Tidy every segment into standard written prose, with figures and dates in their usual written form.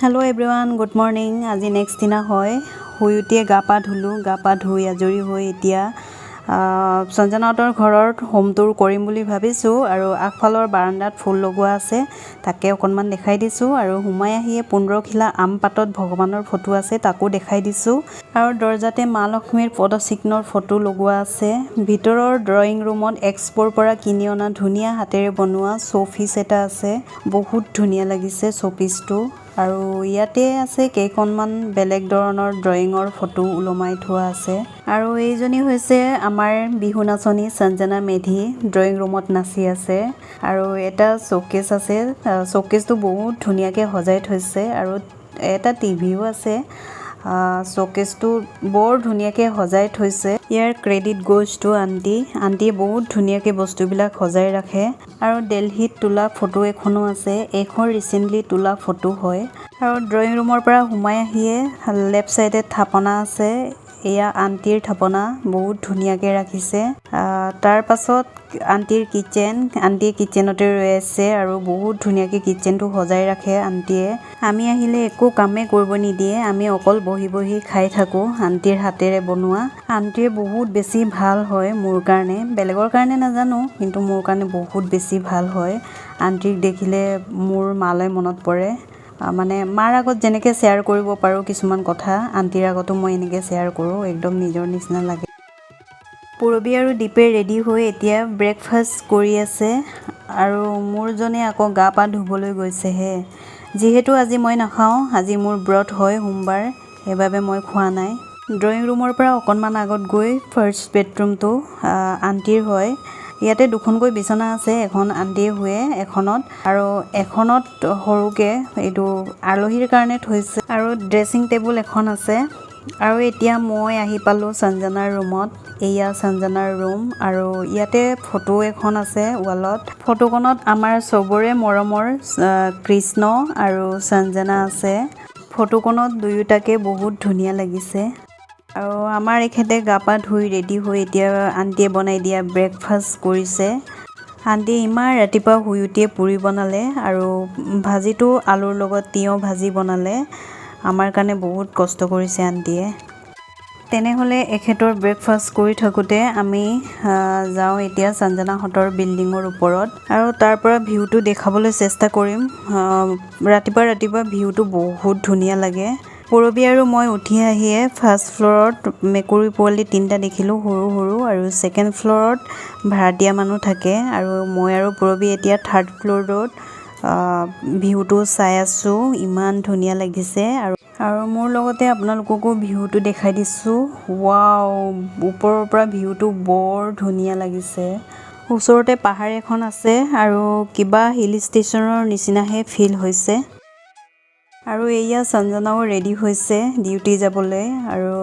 Hello everyone good morning. आज next दिना है शुई उठिए गा पा धुलो, गा पा धुई आजरी हो एतिया सञ्जनाहতৰ घৰত হোম টুৰ কৰিম বুলি ভাবিছোঁ আৰু আগফালৰ বাৰান্দাত ফুল লগোৱা আছে তাকে অকণমান দেখাই দিছোঁ আৰু হুমাই আহিয়ে 15খিলা আম পাতত ভগৱানৰ ফটো আছে তাকো দেখাই দিছোঁ আৰু দৰ্জাতে মা লক্ষ্মীৰ পদচিহ্নৰ ফটো লগোৱা আছে। ভিতৰৰ ড্ৰয়িং ৰুমত এক্সপোৰ পৰা কিনি অনা ধুনীয়া হাতেৰে বনোৱা শোপিস এটা আছে, বহুত ধুনীয়া লাগিছে শোপিসটো। আৰু ইয়াতে আছে কেইখনমান বেলেগ ধৰণৰ ড্ৰয়িঙৰ ফটো ওলমাই থোৱা আছে আৰু এইজনী হৈছে আমাৰ বিহু নাচনী সঞ্জনা মেধি ড্ৰয়িং ৰুমত নাচি আছে আৰু এটা শোকেস আছে, শোকেসটো বহুত ধুনীয়াকৈ সজাই থৈছে আৰু এটা টিভিও আছে। শোকেসটো বৰ ধুনীয়াকৈ সজাই থৈছে। ইয়াৰ ক্ৰেডিট গোজ টু আন্টিয়ে বহুত ধুনীয়াকৈ বস্তুবিলাক সজাই ৰাখে আৰু দিল্লীত তোলা ফটো এখনো আছে, এখন ৰিসেন্টলি তোলা ফটো হয়। আৰু ড্ৰয়িং ৰুমৰ পৰা হুমাই আহিয়ে লেফট সাইডে থাপনা আছে, এয়া আন্টিৰ থাপনা বহুত ধুনীয়াকৈ ৰাখিছে। তাৰ পাছত আন্টিৰ কিচেন, আন্টিয়ে কিচেনতে ৰৈ আছে আৰু বহুত ধুনীয়াকৈ কিচেনটো সজাই ৰাখে আন্টিয়ে। আমি আহিলে একো কামে কৰিব নিদিয়ে, আমি অকল বহি বহি খাই থাকোঁ আন্টিৰ হাতেৰে বনোৱা। আন্টিয়ে বহুত বেছি ভাল হয় মোৰ কাৰণে, বেলেগৰ কাৰণে নাজানো কিন্তু মোৰ কাৰণে বহুত বেছি ভাল হয়। আন্টিক দেখিলে মোৰ মালৈ মনত পৰে, মানে মাৰ আগত যেনেকৈ শ্বেয়াৰ কৰিব পাৰোঁ কিছুমান কথা আন্টিৰ আগতো মই এনেকৈ শ্বেয়াৰ কৰোঁ, একদম নিজৰ নিচিনা লাগে। পূৰবী আৰু দীপে ৰেডি হৈ এতিয়া ব্ৰেকফাষ্ট কৰি আছে আৰু মোৰজনে আকৌ গা পা ধুবলৈ গৈছেহে। যিহেতু আজি মই নাখাওঁ, আজি মোৰ ব্ৰত হয় সোমবাৰ, সেইবাবে মই খোৱা নাই। ড্ৰয়িং ৰুমৰ পৰা অকণমান আগত গৈ ফাৰ্ষ্ট বেডৰুমটো আন্টিৰ হয়। ইয়াতে দুখনকৈ বিচনা আছে, এখন আন্টিয়ে শুৱে এখনত আৰু এখনত সৰুকৈ এইটো আলহীৰ কাৰণে থৈছে আৰু ড্ৰেছিং টেবুল এখন আছে। আৰু এতিয়া মই আহি পালোঁ সঞ্জনাৰ ৰুমত, এয়া সঞ্জনাৰ ৰুম আৰু ইয়াতে ফটো এখন আছে ৱালত। ফটোখনত আমাৰ চবৰে মৰমৰ কৃষ্ণ আৰু সঞ্জনা আছে। ফটোখনত দুয়োটাকে বহুত ধুনীয়া লাগিছে আৰু আমাৰ এখেতে গা পা ধুই ৰেডি হৈ এতিয়া আন্টিয়ে বনাই দিয়া ব্ৰেকফাষ্ট কৰিছে। আন্টিয়ে ইমান ৰাতিপুৱা শুই উঠিয়ে পুৰি বনালে আৰু ভাজিটো আলুৰ লগত তিয়ঁহ ভাজি বনালে, আমাৰ কাৰণে বহুত কষ্ট কৰিছে আন্টিয়ে। তেনেহ'লে এখেতৰ ব্ৰেকফাষ্ট কৰি থাকোঁতে আমি যাওঁ এতিয়া সঞ্জনাহঁতৰ বিল্ডিঙৰ ওপৰত আৰু তাৰ পৰা ভিউটো দেখাবলৈ চেষ্টা কৰিম। ৰাতিপুৱা ৰাতিপুৱা ভিউটো বহুত ধুনীয়া লাগে। পূৰবী আৰু মই উঠি আহিয়ে ফাৰ্ষ্ট ফ্ল'ৰত মেকুৰী পোৱালি 3টা দেখিলোঁ সৰু সৰু আৰু ছেকেণ্ড ফ্ল'ৰত ভাড়াতীয়া মানুহ থাকে আৰু মই আৰু পূৰবী এতিয়া থাৰ্ড ফ্ল'ৰত ভিউটো চাই আছোঁ, ইমান ধুনীয়া লাগিছে। আৰু মোৰ লগতে আপোনালোককো ভিউটো দেখাই দিছোঁ। ৱাও, ওপৰৰ পৰা ভিউটো বৰ ধুনীয়া লাগিছে। ওচৰতে পাহাৰ এখন আছে আৰু কিবা হিল ষ্টেচনৰ নিচিনাহে ফিল হৈছে। আৰু এয়া সঞ্জনাও ৰেডি হৈছে ডিউটি যাবলৈ আৰু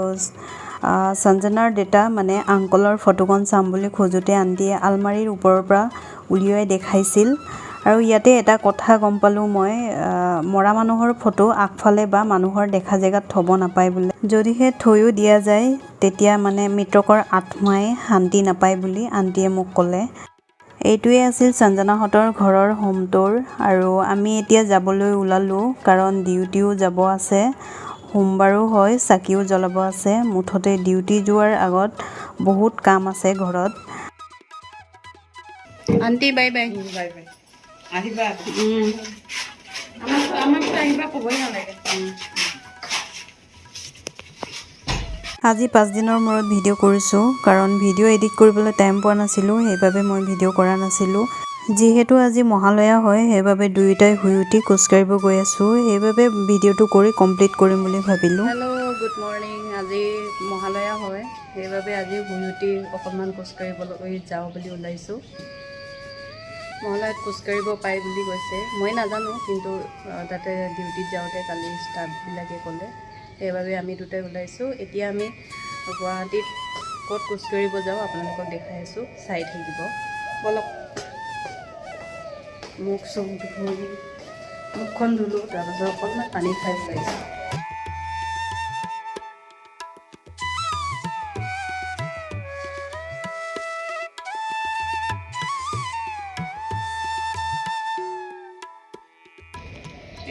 সঞ্জনাৰ দেউতা মানে আংকলৰ ফটোখন চাম বুলি খোজোঁতে আন্টিয়ে আলমাৰীৰ ওপৰৰ পৰা উলিয়াই দেখাইছিল। আৰু ইয়াতে এটা কথা গম পালোঁ মই, মৰা মানুহৰ ফটো আগফালে বা মানুহৰ দেখা জেগাত থ'ব নাপায় বোলে, যদিহে থৈও দিয়া যায় তেতিয়া মানে মৃতকৰ আত্মাই শান্তি নাপায় বুলি আন্টিয়ে মোক ক'লে। এইটোৱে আছিল সঞ্জনাহঁতৰ ঘৰৰ হোম টুৰ আৰু আমি এতিয়া যাবলৈ ওলালোঁ কাৰণ ডিউটিও যাব আছে, সোমবাৰো হয়, চাকিও জ্বলাব আছে। মুঠতে ডিউটি যোৱাৰ আগত বহুত কাম আছে ঘৰত। Aunty bye bye. Bye bye. আহিবা। আমাক আহিবা ক'বই নালাগে। আজি 5 দিনৰ মূৰত ভিডিঅ' কৰিছোঁ কাৰণ ভিডিঅ' এডিট কৰিবলৈ টাইম পোৱা নাছিলোঁ, সেইবাবে মই ভিডিঅ' কৰা নাছিলোঁ। যিহেতু আজি মহালয়া হয় সেইবাবে দুয়োটাই শুই উঠি খোজকাঢ়িব গৈ আছোঁ, সেইবাবে ভিডিঅ'টো কৰি কমপ্লিট কৰিম বুলি ভাবিলোঁ। Hello' good morning. আজি মহালয়া হয় সেইবাবে আজি শুই উঠি অকণমান খোজকাঢ়িবলৈ যাওঁ বুলি ওলাইছোঁ। মহালয়াত খোজকাঢ়িব পায় বুলি কৈছে, মই নাজানো কিন্তু তাতে ডিউটিত যাওঁতে কালি ষ্টাফবিলাকে ক'লে, সেইবাবে আমি দুটাই ওলাইছোঁ। এতিয়া আমি গুৱাহাটীত ক'ত খোজকাঢ়িব যাওঁ আপোনালোকক দেখাই আছোঁ, চাই থাকিব বলক। মুখখন ধুলোঁ, তাৰপাছত অকণমান পানী খাই ওলাইছোঁ।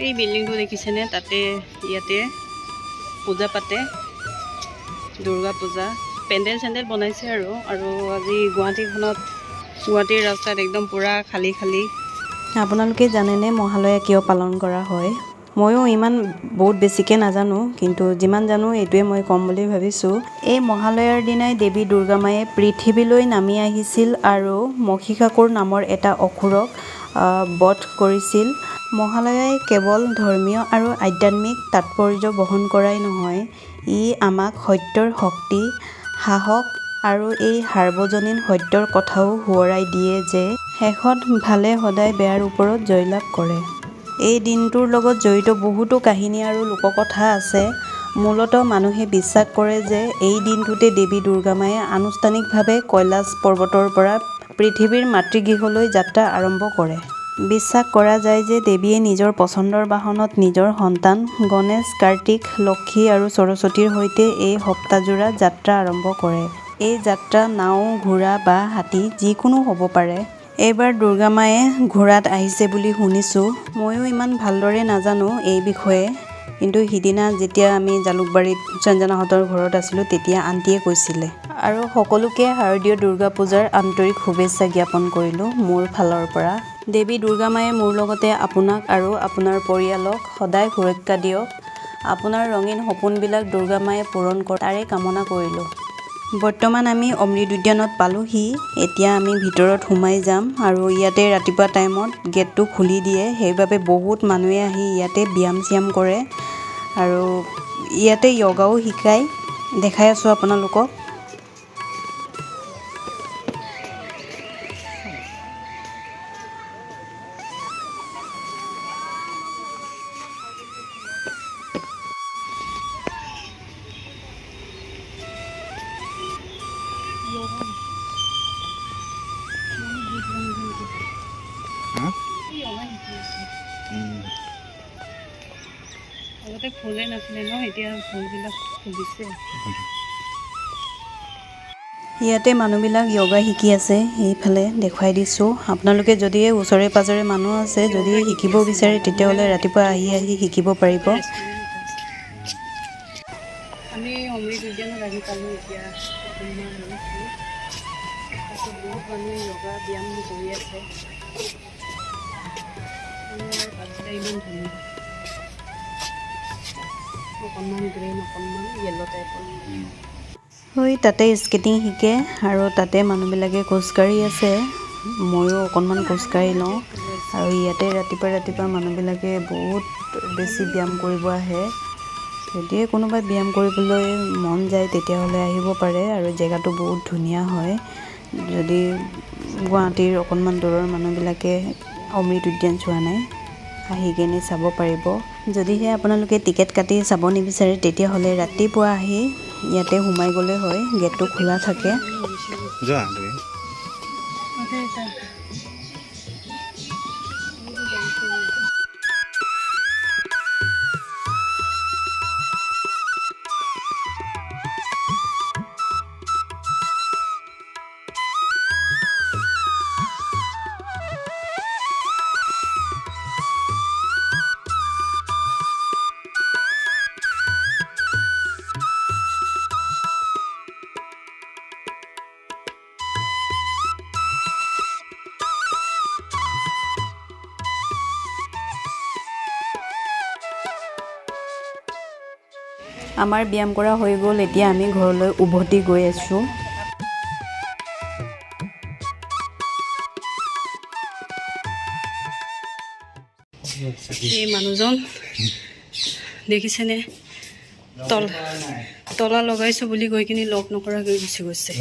এই বিল্ডিংটো দেখিছেনে তাতে ইয়াতে পূজা পাতে দুৰ্গা পূজা পেণ্ডেল চেণ্ডেল বনাইছে আৰু আজি গুৱাহাটীৰ ৰাস্তাত একদম পূৰা খালী খালী। আপোনালোকে জানেনে মহালয়া কিয় পালন কৰা হয়? ময়ো ইমান বহুত বেছিকৈ নাজানো, কিন্তু যিমান জানো এইটোৱে মই ক'ম বুলি ভাবিছোঁ। এই মহালয়াৰ দিনাই দেৱী দুৰ্গা মায়ে পৃথিৱীলৈ নামি আহিছিল আৰু মহিষাসুৰ নামৰ এটা অসুৰক বধ কৰিছিল। মহালয়াই কেৱল ধৰ্মীয় আৰু আধ্যাত্মিক তাৎপৰ্য বহন কৰাই নহয়, ই আমাক সত্যৰ শক্তি, সাহস আৰু এই সাৰ্বজনীন সত্যৰ কথাও সোঁৱৰাই দিয়ে যে শেষত ভালে সদায় বেয়াৰ ওপৰত জয়লাভ কৰে। এই দিনটোৰ লগত জড়িত বহুতো কাহিনী আৰু লোককথা আছে। মূলতঃ মানুহে বিশ্বাস কৰে যে এই দিনটোতে দেৱী দুৰ্গা মায়ে আনুষ্ঠানিকভাৱে কৈলাশ পৰ্বতৰ পৰা পৃথিৱীৰ মাতৃগৃহলৈ যাত্ৰা আৰম্ভ কৰে। বিশ্বাস কৰা যায় যে দেৱীয়ে নিজৰ পচন্দৰ বাহনত নিজৰ সন্তান গণেশ, কাৰ্তিক, লক্ষী আৰু সৰস্বতীৰ সৈতে এই সপ্তাহজোৰা যাত্ৰা আৰম্ভ কৰে। এই যাত্ৰা নাও, ঘোঁৰা বা হাতী যিকোনো হ'ব পাৰে। এইবাৰ দুৰ্গা মায়ে ঘোঁৰাত আহিছে বুলি শুনিছোঁ। ময়ো ইমান ভালদৰে নাজানো এই বিষয়ে, কিন্তু সিদিনা যেতিয়া আমি জালুকবাৰীত সঞ্জনাহঁতৰ ঘৰত আছিলোঁ তেতিয়া আণ্টিয়ে কৈছিলে। আৰু সকলোকে শাৰদীয় দুৰ্গা পূজাৰ আন্তৰিক শুভেচ্ছা জ্ঞাপন কৰিলোঁ মোৰ ফালৰ পৰা। দেৱী দুৰ্গা মায়ে মোৰ লগতে আপোনাক আৰু আপোনাৰ পৰিয়ালক সদায় সুৰক্ষা দিয়ক। আপোনাৰ ৰঙীন সপোনবিলাক দুৰ্গা মায়ে পূৰণ কৰে তাৰে কামনা কৰিলোঁ। বৰ্তমান আমি অমৃত উদ্যানত পালোহি। এতিয়া আমি ভিতৰত সোমাই যাম আৰু ইয়াতে ৰাতিপুৱা টাইমত গেটটো খুলি দিয়ে, সেইবাবে বহুত মানুহে আহি ইয়াতে ব্যায়াম চ্যায়াম কৰে আৰু ইয়াতে য়োগাও শিকায়। দেখাই আছোঁ আপোনালোকক। আগতে ফুলে নাছিলে ন, এতিয়া ফুলবিলাক ফুলিছে। ইয়াতে মানুহবিলাক য়োগা শিকি আছে, এইফালে দেখুৱাই দিছোঁ। আপোনালোকে যদি ওচৰে পাঁজৰে মানুহ আছে, যদি শিকিব বিচাৰে তেতিয়াহ'লে ৰাতিপুৱা আহি শিকিব পাৰিব। আমি অমৃত উদ্যানত আহি পালোঁ। এতিয়া বহুত মানুহে য়োগা ব্যায়াম কৰি আছে। ইমান ধুনীয়া, অকণমান গ্ৰীণ, অকণমান য়েল্লো টাইপৰ। তাতে স্কেটিং শিকে আৰু তাতে মানুহবিলাকে খোজকাঢ়ি আছে। ময়ো অকণমান খোজকাঢ়ি লওঁ। আৰু ইয়াতে ৰাতিপুৱা মানুহবিলাকে বহুত বেছি ব্যায়াম কৰিব আহে। যদিহে কোনোবাই ব্যায়াম কৰিবলৈ মন যায় তেতিয়াহ'লে আহিব পাৰে। আৰু জেগাটো বহুত ধুনীয়া হয়। যদি গুৱাহাটীৰ অকণমান দূৰৰ মানুহবিলাকে অমৃত উদ্যান চোৱা নাই, আহি কিনে চাব পাৰিব। যদিহে আপোনালোকে টিকেট কাটি চাব নিবিচাৰে তেতিয়াহ'লে ৰাতিপুৱা আহি ইয়াতে সোমাই গ'লে হয়, গেটটো খোলা থাকে। আমাৰ ব্যায়াম কৰা হৈ গ'ল। এতিয়া আমি ঘৰলৈ উভতি গৈ আছোঁ। এই মানুহজন দেখিছেনে, তলা লগাইছোঁ বুলি কৈ কিনি লগ নকৰাকৈ গুচি গৈছে।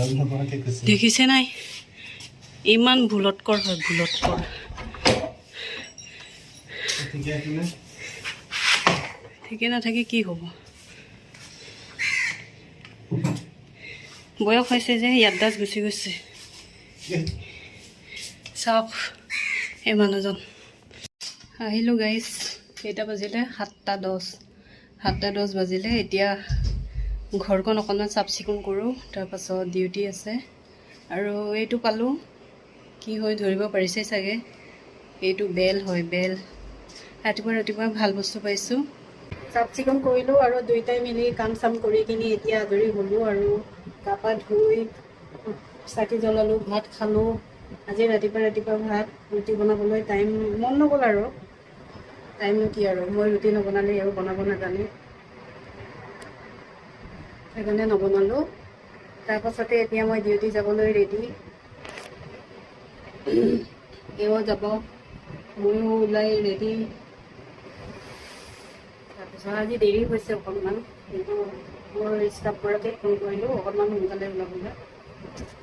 দেখিছে নাই, ইমান ভুলতকৰ হয়, ভুলতকৰ। ঠিকে নাথাকি কি হ'ব? বয়স হৈছে যে ইয়াদদাজ গুচি গৈছে। চাওক এই মানুহজন। আহিলোঁ গাইজ, কেইটা বাজিলে? 7:10 বাজিলে। এতিয়া ঘৰখন অকণমান চাফ চিকুণ কৰোঁ, তাৰপাছত ডিউটি আছে। আৰু এইটো পালোঁ, কি হয় ধৰিব পাৰিছে চাগে, এইটো বেল হয়, বেল। ৰাতিপুৱা ভাল বস্তু পাইছোঁ। চাফ চিকুণ কৰিলোঁ আৰু দুয়োটাই মিলি কাম চাম কৰি কিনি এতিয়া আজৰি হ'লোঁ আৰু গা পা ধুই চাকি জ্বলালোঁ, ভাত খালোঁ। আজি ৰাতিপুৱা ভাত ৰুটি বনাবলৈ টাইম মন নগ'ল আৰু টাইমনো কি আৰু মই ৰুটি নবনালে আৰু বনাব নাজানে, সেইকাৰণে নবনালোঁ। তাৰপাছতে এতিয়া মই ডিউটি যাবলৈ ৰেডি। এও যাব, ময়ো ওলাই ৰেডি। তাৰপিছত আজি দেৰি হৈছে অকণমান, কিন্তু মোৰ ষ্টাফগৰাকীক ফোন কৰিলোঁ অকণমান সোনকালে ওলাবলৈ।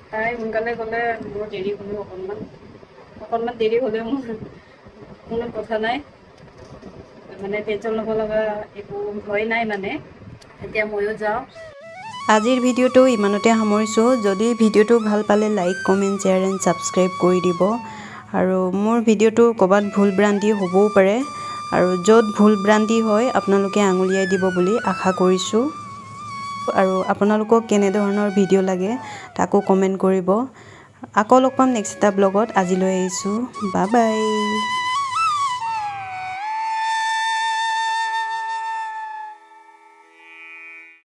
তাই সোনকালে গ'লে মোৰ দেৰি হ'লেও অকণমান দেৰি হ'লেও মোৰ কোনো কথা নাই, মানে টেনশ্যন ল'ব লগা একো ভয় নাই মানে। এতিয়া ময়ো যাওঁ। আজিৰ ভিডিঅ'টো ইমানতে সামৰিছোঁ। যদি ভিডিঅ'টো ভাল পালে like, comment, share and subscribe কৰি দিব। আৰু মোৰ ভিডিঅ'টো ক'ৰবাত ভুল ভ্ৰান্তি হ'বও পাৰে, আৰু য'ত ভুল ভ্ৰান্তি হয় আপোনালোকে আঙুলিয়াই দিব বুলি আশা কৰিছোঁ। আৰু আপোনালোকক কেনেধৰণৰ ভিডিঅ' লাগে তাকো কমেণ্ট কৰিব। আকৌ লগ পাম নেক্সট এটা ব্লগত। আজিলৈ আহিছোঁ, বাই বাই।